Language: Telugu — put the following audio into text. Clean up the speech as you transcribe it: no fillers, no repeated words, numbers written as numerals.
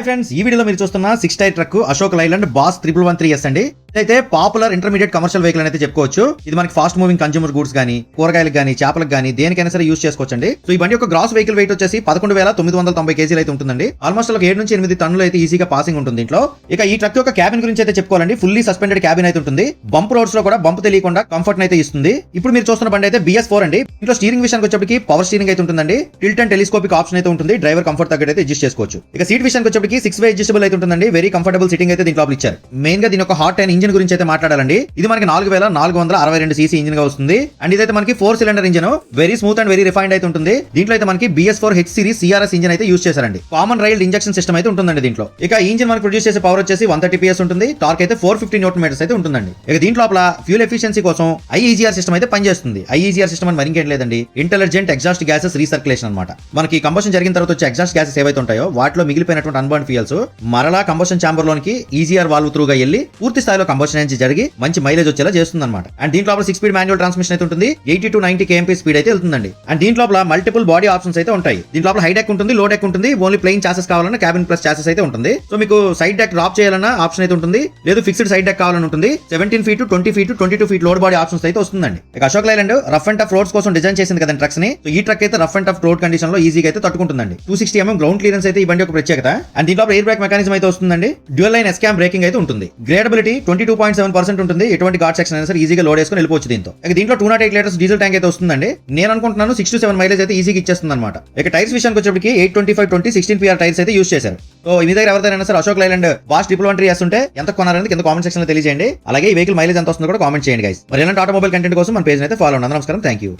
ఫ్రెండ్స్, ఈ వీడియోలో మీరు చూస్తున్న 6 tyre truck Ashok Leyland boss 1113S అండి. ఇదైతే పాపులర్ ఇంటర్మీడియట్ కమర్షియల్ వెహికల్ అయితే చెప్పుకోవచ్చు. ఇది మనకి ఫాస్ట్ మూవింగ్ కన్స్యూమర్ గూడ్స్ గానీ, కూరగాయలకు గానీ, చేపలకు గానీ దేనికైనా సరే యూస్ చేసుకోవచ్చండి. సో ఈ బండి యొక్క గ్రాస్ వెహికల్ వెయిట్ వచ్చేసి 11,990 కేజీలు అయితే ఉంటుందండి. ఆల్మోస్ట్ 7 నుంచి 8 టన్నులు అయితే ఈజీగా పాసింగ్ ఉంటుంది దీంట్లో. ఇక ఈ ట్రక్ యొక్క క్యాబిన్ గురించి అయితే చెప్పుకోవాలండి. ఫుల్లీ సస్పెండెడ్ క్యాబిన్ అయితే ఉంటుంది. బంప్ రోడ్స్ లో కూడా బంప్ తెలియకుండా కంఫర్ట్ అయితే ఇస్తుంది. ఇప్పుడు మీరు చూస్తున్న బండి అయితే BS4 అండి. ఇంట్లో స్టీరింగ్ విషయానికి వచ్చేప్పటికి పవర్ స్టీరింగ్ అయితే ఉంటుందండి. టిల్ట్ అండ్ టెలిస్కోపిక్ ఆప్షన్ అయితే ఉంటుంది. డ్రైవర్ కంఫర్ట్ తగ్గట్టు అయితే అడ్జస్ట్ చేసుకోవచ్చు. ఇక సీట్ విషయానికి వచ్చేప్పటికి 6 వే అడ్జస్టబుల్ అయితే ఉంటుందండి. వెరీ కంఫర్టబుల్ సిట్టింగ్ అయితే దీంట్లో ఇచ్చారు. మెయిన్ గా దీని యొక్క హాట్ అండ్ ఇంజిన్ గురించి అయితే మాట్లాడాలండి. ఇది మనకి 4462 cc ఇంజిన్ గా వస్తుంది. అండ్ ఇదైతే మనకి 4 cylinder engine. Very smooth and very refined అయితే ఉంటుంది. దీంట్లో అయితే మనకి BS4 H series CRS engine అయితే యూస్ చేశారండి. కామన్ రైల్డ్ ఇంజెక్షన్ సిస్టమ్ అయితే ఉంటుందండి దీంట్లో. ఇక ఈ ఇంజిన్ మనకి ప్రొడ్యూస్ చేసే పవర్ వచ్చేసి 130 PS ఉంటుంది. టార్క్ అయితే 450 Nm అయితే ఉంటుందండి. ఇక దీంట్లో లోపల ఫ్యూల్ ఎఫిషియన్సీ కోసం IEGR సిస్టమ్ అయితే పనిచేస్తుంది. IEGR సిస్టమ్ అని మరింకేం లేదండి, ఇంటెలిజెంట్ ఎగ్జాస్ట్ గ్యాసెస్ రీసర్క్యులేషన్ అన్నమాట. మనకి కంబషన్ జరిగిన తర్వాత వచ్చే ఎగ్జాస్ట్ గ్యాసెస్ ఏవైతే ఉంటాయో వాటిలో మిగిలిపోయినటువంటి అన్బర్న్ ఫ్యూయల్స్ మరలా కంబషన్ ఛాంబర్ లోనికి EGR వాల్వ్ త్రూగా వెళ్ళి పూర్తి స్థాయిలో కంబషన్ అనేది జరిగి మంచి మైలేజ్ వచ్చేలా చేస్తుంది అనమాట. అండ్ దీంట్లో 6 స్పీడ్ మాన్యువల్ ట్రాన్స్మిషన్ అయితే ఉంటుంది. 80 to 90 kmp స్పీడ్ అయితే వెళ్తుందండి. అండ్ దీంట్లో మల్టిపుల్ బాడీ ఆప్షన్స్ అయితే ఉంటాయి. దీంట్లో హై డెక్ ఉంటుంది, లో డెక్ ఉంటుంది. ఓన్లీ ప్లెయిన్ చాసెస్ కావాలన్నా క్యాబిన్ ప్లస్ చాసెస్ అయితే ఉంటుంది. సో మీకు సైడ్ డెక్ డ్రాప్ చేయాలన్నా ఆప్షన్ అయితే ఉంటుంది. లేదు ఫిక్స్డ్ సైడ్ డెక్ కావాలని ఉంటుంది. 17 feet, 20 feet, 22 feet load body options అయితే వస్తుందండి. ఇక Ashok Leyland rough and tough roads కోసం డిజైన్ చేసింది కదండి ట్రక్స్ ని. సో ఈ ట్రక్ అయితే rough and tough road condition లో ఈజీగా అయితే తట్టుకుంటుందండి. 260 mm గ్రౌండ్ క్లియరెన్స్ అయితే ఈ బండి ఒక ప్రత్యేకత. అండ్ దీంట్లో ఎయిర్ బ్రేక్ మెకానిజం అయితే వస్తుందండి. డ్యూయల్ లైన్ ఎస్కామ్ బ్రేకింగ్ అయితే ఉంటుంది. గ్రేడబిలిటీ 22.7% ఉంటుంది. ఎటువంటి ఘాట్ సెక్షన్ అయినా సరే ఈజీగా లోడ్ చేసుకుని వెళ్ళిపోవచ్చు దీంతో. ఇక దీంట్లో 208 లీటర్స్ డీజిల్ ట్యాంక్ అయితే వస్తుందండి. నేను అనుకుంటున్నాను 6 to 7 మైలేజ్ అయితే ఈజీగా ఇచ్చేస్తుంది అనమాట. ఇక టైర్స్ విషయానికి వచ్చేప్పటికి 825/20 16 PR టైర్స్ అయితే యూస్ చేశారు. సో మీ దగ్గర ఎవరిదైనా సరే అశోక్ లైలాండ్ బాస్ 1113S ఉంటే ఎంత కొనారని కింద కామెంట్ సెక్షన్ లో తెలియజేయండి. అలాగే ఈ వెహికల్ మైలేజ్ ఎంత వస్తుందో కూడా కామెంట్ చేయండి గైస్. మరి ఇలాంటి ఆటోమొబైల్ కంటెంట్ కోసం మన పేజ్ అయితే ఫాలో అవ్వండి. నమస్కారం, థ్యాంక్ యూ.